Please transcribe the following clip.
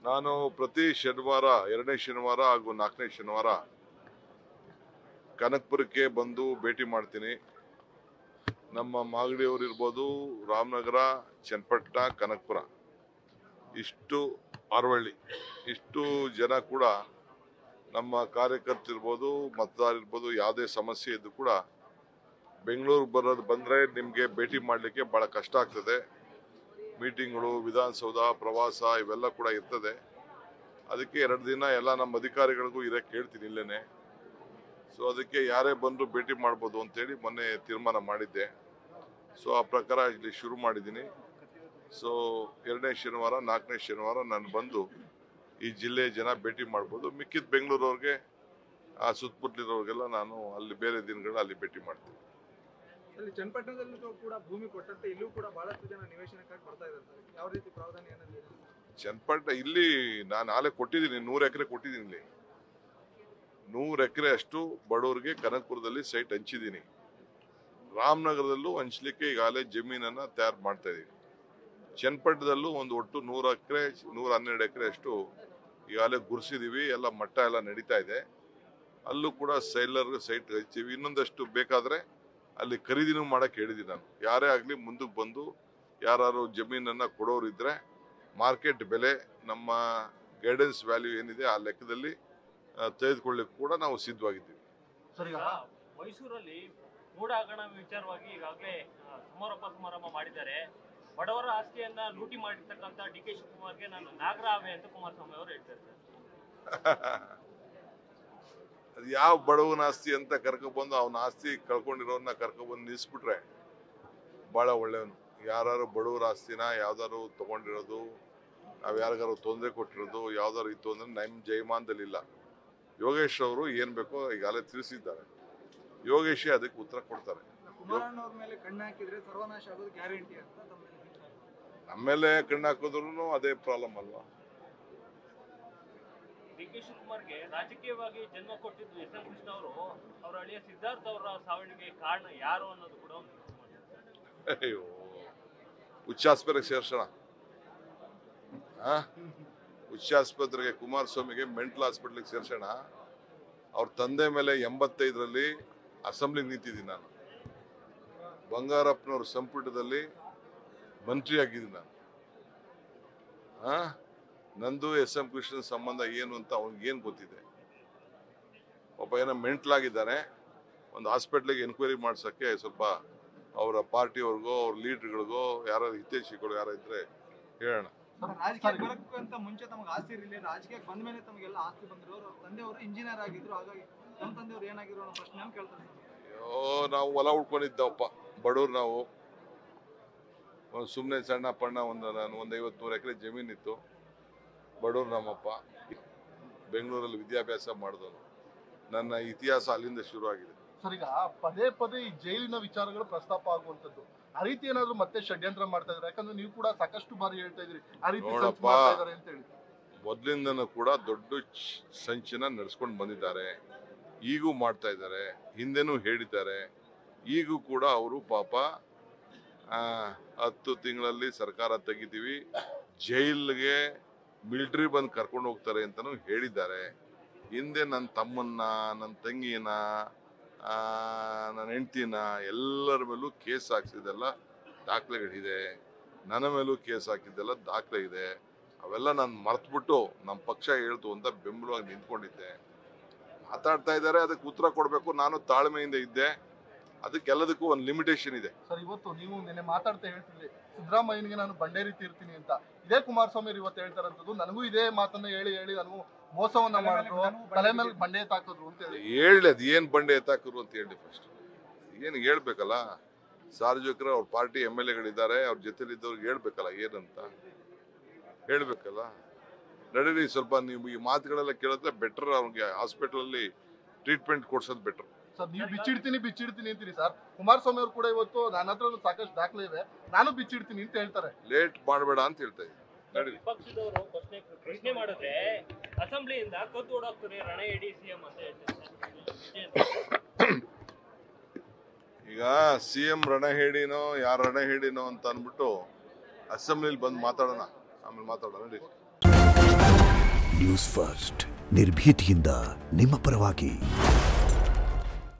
ನಾನು ಪ್ರತಿ ಶನಿವಾರ, ಎರಡನೇ ಶನಿವಾರ ಹಾಗೂ ನಾಲ್ಕನೇ ಶನಿವಾರ ಕನಕಪುರಕ್ಕೆ ಬಂದು ಭೇಟಿ ಮಾಡ್ತೀನಿ. ನಮ್ಮ ಮಾಗಡಿಯವರು ಇರ್ಬೋದು, ರಾಮನಗರ, ಚನ್ನಪಟ್ಟಣ, ಕನಕಪುರ, ಇಷ್ಟು ಅರವಳ್ಳಿ, ಇಷ್ಟು ಜನ ಕೂಡ ನಮ್ಮ ಕಾರ್ಯಕರ್ತರಿರ್ಬೋದು, ಮತದಾರ ಇರ್ಬೋದು, ಯಾವುದೇ ಸಮಸ್ಯೆ ಇದ್ದು ಕೂಡ ಬೆಂಗಳೂರು ಬಂದರೆ ನಿಮಗೆ ಭೇಟಿ ಮಾಡಲಿಕ್ಕೆ ಭಾಳ ಕಷ್ಟ ಆಗ್ತದೆ. ಮೀಟಿಂಗ್ಗಳು, ವಿಧಾನಸೌಧ, ಪ್ರವಾಸ ಇವೆಲ್ಲ ಕೂಡ ಇರ್ತದೆ. ಅದಕ್ಕೆ 2 ದಿನ ಎಲ್ಲ ನಮ್ಮ ಅಧಿಕಾರಿಗಳಿಗೂ ಇರಕ್ಕೆ ಹೇಳ್ತೀನಿ ಇಲ್ಲೇನೆ. ಸೊ ಅದಕ್ಕೆ ಯಾರೇ ಬಂದರೂ ಭೇಟಿ ಮಾಡ್ಬೋದು ಅಂತೇಳಿ ಮೊನ್ನೆ ತೀರ್ಮಾನ ಮಾಡಿದ್ದೆ. ಸೊ ಆ ಪ್ರಕಾರ ಇಲ್ಲಿ ಶುರು ಮಾಡಿದ್ದೀನಿ. ಸೊ 2ನೇ ಶನಿವಾರ, 4ನೇ ಶನಿವಾರ ನಾನು ಬಂದು ಈ ಜಿಲ್ಲೆಯ ಜನ ಭೇಟಿ ಮಾಡ್ಬೋದು. ಮಿಕ್ಕಿದ ಬೆಂಗಳೂರವ್ರಿಗೆ, ಆ ಸುತ್ತಮುತ್ತಲಿರೋರಿಗೆಲ್ಲ ನಾನು ಅಲ್ಲಿ ಬೇರೆ ದಿನಗಳು ಅಲ್ಲಿ ಭೇಟಿ ಮಾಡ್ತೀನಿ. ಚನ್ನಪಟ್ಟಣದಲ್ಲೂ ಕೂಡ ಭೂಮಿ ಕೊಟ್ಟಂತೆ ಇಲ್ಲೂ ಕೂಡ ಬಹಳಷ್ಟು ಜನ ನಿವೇಶನಕ್ಕಾಗಿ ಬರ್ತಾ ಇದ್ದಾರೆ ಸರ್. ಯಾವ ರೀತಿ ಪ್ರಾವಧಾನ ಏನಿದೆ? ಚನ್ನಪಟ್ಟಣ ಇಲ್ಲಿ ನಾನು ಆಲೆ ಕೊಟ್ಟಿದ್ದೀನಿ, 100 ಎಕರೆ ಕೊಟ್ಟಿದ್ದೀನಿ. ಇಲ್ಲಿ 100 ಎಕರೆ ಅಷ್ಟು ಬಡವರಿಗೆ ಕನಕಪುರದಲ್ಲಿ ಸೈಟ್ ಹಂಚಿದ್ದೀನಿ. ರಾಮನಗರದಲ್ಲೂ ಹಂಚಲಿಕ್ಕೆ ಈಗಾಗಲೇ ಜಮೀನನ್ನು ತಯಾರು ಮಾಡ್ತಾ ಇದ್ದೀವಿ. ಚನ್ನಪಟ್ಟಣದಲ್ಲೂ ಒಂದು ಒಟ್ಟು 100 ಎಕರೆ, 112 ಎಕರೆ ಅಷ್ಟು ಈಗಾಗಲೇ ಗುರ್ಸಿದೀವಿ. ಎಲ್ಲ ಮಟ್ಟ ಎಲ್ಲ ನಡೀತಾ ಇದೆ. ಅಲ್ಲೂ ಕೂಡ ಸೈಲರ್ ಸೈಟ್ ಹಂಚ್ತೀವಿ. ಇನ್ನೊಂದಷ್ಟು ಬೇಕಾದರೆ ಅಲ್ಲಿ ಖರೀದಿನೂ ಮಾಡಕ್ಕೆ ಹೇಳಿದ್ದೀನಿ ನಾನು. ಯಾರೇ ಆಗಲಿ ಮುಂದಕ್ಕೆ ಬಂದು ಯಾರು ಜಮೀನನ್ನು ಕೊಡೋರಿದ್ರೆ ಮಾರ್ಕೆಟ್ ಬೆಲೆ, ನಮ್ಮ ಗೈಡೆನ್ಸ್ ವ್ಯಾಲ್ಯೂ ಏನಿದೆ ಆ ಲೆಕ್ಕದಲ್ಲಿ ತೆಗೆದುಕೊಳ್ಳಿಕ್ಕೆ ಕೂಡ ನಾವು ಸಿದ್ಧವಾಗಿದ್ದೀವಿ. ಮೈಸೂರಲ್ಲಿ ಮೂಡಾಗಣ ವಿಚಾರವಾಗಿ ಈಗಾಗಲೇ ಸಮಾರಂಭ ಮಾಡಿದ್ದಾರೆ. ಬಡವರ ಆಸ್ತಿಯನ್ನ ಲೂಟಿ ಮಾಡಿರ್ತಕ್ಕಂಥ ಡಿ ಕೆ ಶಿವಕುಮಾರ್ಗೆ ನಾನು ನಾಗರಾವೆ ಅಂತ ಕುಮಾರಸ್ವಾಮಿ ಅವರು ಹೇಳ್ತಾರೆ. ಅದು ಯಾವ ಬಡವನ ಆಸ್ತಿ ಅಂತ ಕರ್ಕೊಬಂದು ಅವನ ಆಸ್ತಿ ಕಳ್ಕೊಂಡಿರೋನ್ನ ಕರ್ಕೊಬಂದು ನಿಲ್ಲಿಸ್ಬಿಟ್ರೆ ಭಾಳ ಒಳ್ಳೆಯವನು. ಯಾರು ಬಡವರ ಆಸ್ತಿನ ಯಾವ್ದಾದ್ರು ತಗೊಂಡಿರೋದು, ನಾವು ಯಾರಿಗಾರು ತೊಂದರೆ ಕೊಟ್ಟಿರೋದು ಯಾವ್ದಾರು ಇತ್ತು ಅಂದ್ರೆ ನಮ್ಮ ಜಯಮಾನದಲ್ಲಿಲ್ಲ. ಯೋಗೇಶ್ ಅವರು ಏನ್ ಬೇಕೋ ಈಗಾಗಲೇ ತಿಳಿಸಿದ್ದಾರೆ. ಯೋಗೇಶೇ ಅದಕ್ಕೆ ಉತ್ತರ ಕೊಡ್ತಾರೆ. ಕುಮಾರಣ್ಣವ್ರ ಮೇಲೆ ಕಣ್ಣು ಹಾಕಿದ್ರೆ ಸರ್ವನಾಶ ಆಗೋದು ಗ್ಯಾರಂಟಿ ಅಂತ ನಮ್ಮ ಮೇಲೆ ಕಣ್ಣು ಹಾಕೋದ್ರೂ ಅದೇ ಪ್ರಾಬ್ಲಮ್ ಅಲ್ವಾ? ಡಿ ಕೆ ಶಿವಕುಮಾರ್ಗೆ ರಾಜಕೀಯವಾಗಿ ಜನ್ಮ ಕೊಟ್ಟಿದ್ದು ಎಸ್ ಎಂ ಕೃಷ್ಣ ಅವರು, ಅವರ ಅಳಿಯ ಸಿದ್ಧಾರ್ಥ ಅವರ ಸಾವಿಗೆ ಕಾರಣ ಯಾರು ಅನ್ನೋದು ಕೂಡ ಒಂದು ಅಯ್ಯೋ, ಹುಚ್ಚಾಸ್ಪತ್ರೆಗೆ ಸೇರ್ಸೋಣ. ಹುಚ್ಚಾಸ್ಪತ್ರೆಗೆ ಕುಮಾರಸ್ವಾಮಿಗೆ ಮೆಂಟಲ್ ಹಾಸ್ಪಿಟ್ಲಿಗೆ ಸೇರ್ಸೋಣ. ಅವ್ರ ತಂದೆ ಮೇಲೆ 85ರಲ್ಲಿ ಅಸೆಂಬ್ಲಿಗೆ ನಿಂತಿದ್ದೀನಿ ನಾನು. ಬಂಗಾರಪ್ಪನವ್ರ ಸಂಪುಟದಲ್ಲಿ ಮಂತ್ರಿ ಆಗಿದ್ದೀನಿ ನಾನು. ನಂದು ಎಸ್ ಎಂ ಕೃಷ್ಣನ್ ಸಂಬಂಧ ಏನು ಅಂತ ಅವ್ನಿಗೇನು ಗೊತ್ತಿದೆ? ಒಬ್ಬ ಏನೋ ಮೆಂಟಲ್ ಆಗಿದ್ದಾನೆ. ಒಂದು ಹಾಸ್ಪಿಟ್ಲಿಗೆ ಎನ್ಕ್ವೈರಿ ಮಾಡ್ಸೋಕ್ಕೆ ಸ್ವಲ್ಪ ಅವರ ಪಾರ್ಟಿಯವ್ರಿಗೋ, ಅವ್ರ ಲೀಡರ್ಗಳಿಗೋ, ಯಾರು ಹಿತೈಷಿಗಳು ಯಾರು ಇದ್ರೆ ಹೇಳೋಣ. ರಾಜಕೀಯ ಬರೋಕ್ಕಿಂತ ಮುಂಚೆ ತಮಗೆ ಆಸ್ತಿ ಇರಲಿಲ್ಲ. ರಾಜಕೀಯಕ್ಕೆ ಬಂದ ಮೇಲೆ ತಮಗೆಲ್ಲ ಆಸ್ತಿ ಬಂದಿರೋರು. ತಂದೆಯವರು ಇಂಜಿನಿಯರ್ ಆಗಿದ್ರು. ಹಾಗಾಗಿ ನಮ್ಮ ತಂದೆಯವರು ಏನಾಗಿದ್ರು ಅನ್ನೋ ಪ್ರಶ್ನೆ ನಾನು ಕೇಳ್ತಾರೆ. ಅಯ್ಯೋ, ನಾವು ಹೊಲ ಉಳ್ಕೊಂಡಿದ್ದವಪ್ಪ, ಬಡವ್ರು ನಾವು. ಸುಮ್ಮನೆ ಸಣ್ಣ ಪಣ್ಣ ಒಂದು 50-100 ಎಕರೆ ಜಮೀನಿತ್ತು. ಬಡವ್ರು ನಮ್ಮಪ್ಪ. ಬೆಂಗಳೂರಲ್ಲಿ ವಿದ್ಯಾಭ್ಯಾಸ ಮಾಡಿದವನು. ನನ್ನ ಇತಿಹಾಸ ಅಲ್ಲಿಂದ ಶುರು ಆಗಿದೆ. ಸರ್, ಈಗ ಪದೇ ಪದೇ ಈ ಜೈಲಿನ ವಿಚಾರಗಳು ಪ್ರಸ್ತಾಪ ಆಗುವಂತದ್ದು, ಆ ರೀತಿ ಏನಾದ್ರು ಮತ್ತೆ ಷಡ್ಯಂತ್ರ ಮಾಡ್ತಾ ಇದ್ದಾರೆ? ಯಾಕಂದ್ರೆ ನೀವು ಕೂಡ ಸಾಕಷ್ಟು ಬಾರಿ ಹೇಳ್ತಾ ಇದ್ರಿ ಆ ರೀತಿ ಮಾಡ್ತಾ ಇದ್ದಾರೆ ಅಂತ ಹೇಳಿ. ಮೊದಲಿಂದನೂ ಕೂಡ ದೊಡ್ಡ ಸಂಚನ ನಡೆಸ್ಕೊಂಡು ಬಂದಿದ್ದಾರೆ. ಈಗೂ ಮಾಡ್ತಾ ಇದ್ದಾರೆ, ಹಿಂದೆನೂ ಹೇಳಿದ್ದಾರೆ. ಈಗೂ ಕೂಡ ಅವರು ಪಾಪ 10 ತಿಂಗಳಲ್ಲಿ ಸರ್ಕಾರ ತೆಗಿತೀವಿ, ಜೈಲ್ಗೆ ಮಿಲಿಟರಿ ಬಂದು ಕರ್ಕೊಂಡು ಹೋಗ್ತಾರೆ ಅಂತಲೂ ಹೇಳಿದ್ದಾರೆ. ಹಿಂದೆ ನನ್ನ ತಮ್ಮನ್ನ, ನನ್ನ ತಂಗಿನ, ನನ್ನ ಹೆಂಡ್ತಿನ ಎಲ್ಲರ ಮೇಲೂ ಕೇಸ್ ಹಾಕ್ಸಿದ್ದೆಲ್ಲ ದಾಖಲೆಗಳಿದೆ. ನನ್ನ ಮೇಲೂ ಕೇಸ್ ಹಾಕಿದ್ದೆಲ್ಲ ದಾಖಲೆ ಇದೆ. ಅವೆಲ್ಲ ನಾನು ಮರ್ತ್ಬಿಟ್ಟು ನಮ್ಮ ಪಕ್ಷ ಹೇಳ್ತು ಅಂತ ಬೆಂಬಲವಾಗಿ ನಿಂತ್ಕೊಂಡಿದ್ದೆ. ಮಾತಾಡ್ತಾ ಇದ್ದಾರೆ, ಅದಕ್ಕೆ ಉತ್ತರ ಕೊಡಬೇಕು. ನಾನು ತಾಳ್ಮೆಯಿಂದ ಇದ್ದೆ. ಅದಕ್ಕೆಲ್ಲದಕ್ಕೂ ಒಂದು ಲಿಮಿಟೇಷನ್ ಇದೆ. ಸರ್, ಇವತ್ತು ನೀವು ನಿನ್ನೆ ಮಾತಾಡ್ತಾ ಹೇಳ್ತಿದ್ರಿ ಸಿದ್ದರಾಮಯ್ಯನಿಗೆ ನಾನು ಬಂಡೇರಿ ತೀರ್ತೀನಿ ಅಂತ. ಇದೇ ಕುಮಾರಸ್ವಾಮಿ ಇವತ್ತು ಹೇಳ್ತಾರಂತದ್ದು, ನನಗೂ ಇದೇ ಮಾತನ್ನ ಹೇಳಿ ನನಗೂ ಮೋಸವನ್ನ ಮಾಡಿದ್ರು, ತಲೆ ಮೇಲೆ ಬಂಡೆ ಎತ್ತಾಕಿದ್ರು ಅಂತ ಹೇಳಿ. ಅದು ಏನ್ ಬಂಡೆ ಎತ್ತಾಕಿದ್ರು ಅಂತ ಹೇಳಿ ಫಸ್ಟ್ ಏನು ಹೇಳ್ಬೇಕಲ್ಲ. ಸಾರ್ವಜನಿಕರು, ಅವ್ರ ಪಾರ್ಟಿ MLAಗಳಿದ್ದಾರೆ, ಅವ್ರ ಜೊತೆಲಿದ್ದವ್ರಿಗೆ ಹೇಳ್ಬೇಕಲ್ಲ ಏನಂತ ಹೇಳ್ಬೇಕಲ್ಲ. ನಡೀರಿ, ಸ್ವಲ್ಪ ನೀವು ಈ ಮಾತುಗಳೆಲ್ಲ ಕೇಳಿದ್ರೆ ಬೆಟರ್. ಅವ್ರಿಗೆ ಹಾಸ್ಪಿಟಲಲ್ಲಿ ಟ್ರೀಟ್ಮೆಂಟ್ ಕೊಡ್ಸೋದು ಬೆಟರ್. ಸರ್, ನೀವು ಬಿಚ್ಚಿಡ್ತೀನಿ ಅಂತೀರಿ ಸರ್. ಕುಮಾರಸ್ವಾಮಿ ಅವರು ಕೂಡ ಇವತ್ತು ನನ್ನ ಹತ್ರ ಸಾಕಷ್ಟು ದಾಖಲೆ ಇದೆ, ನಾನು ಬಿಚ್ಚಿಡ್ತೀನಿ ಅಂತ ಹೇಳ್ತಾರೆ. ಲೇಟ್ ಮಾಡಬೇಡ ಅಂತ ಹೇಳ್ತಾ ಇದ್ದೀನಿ. ವಿಪಕ್ಷದವರು ಪ್ರಶ್ನೆ ಮಾಡಿದ್ರೆ ಅಸೆಂಬ್ಲಿಯಿಂದ ಕದ್ದು ಓಡಾಕ್ತಾರೆ ರಣಹೇಡಿ ಸಿಎಂ ಅಂತ ಹೇಳ್ತಾರೆ. ಈಗ CM ರಣಹೇಡಿನೋ ಯಾರು ರಣಹೇಡಿನೋ ಅಂತ ಅಂದ್ಬಿಟ್ಟು ಅಸೆಂಬ್ಲಿಲಿ ಬಂದು ಮಾತಾಡೋಣ, ಆಮೇಲೆ ಮಾತಾಡೋಣ. ನ್ಯೂಸ್ ಫಸ್ಟ್ ನಿರ್ಭೀತಿಯಿಂದ ನಿಮ್ಮ ಪರವಾಗಿ.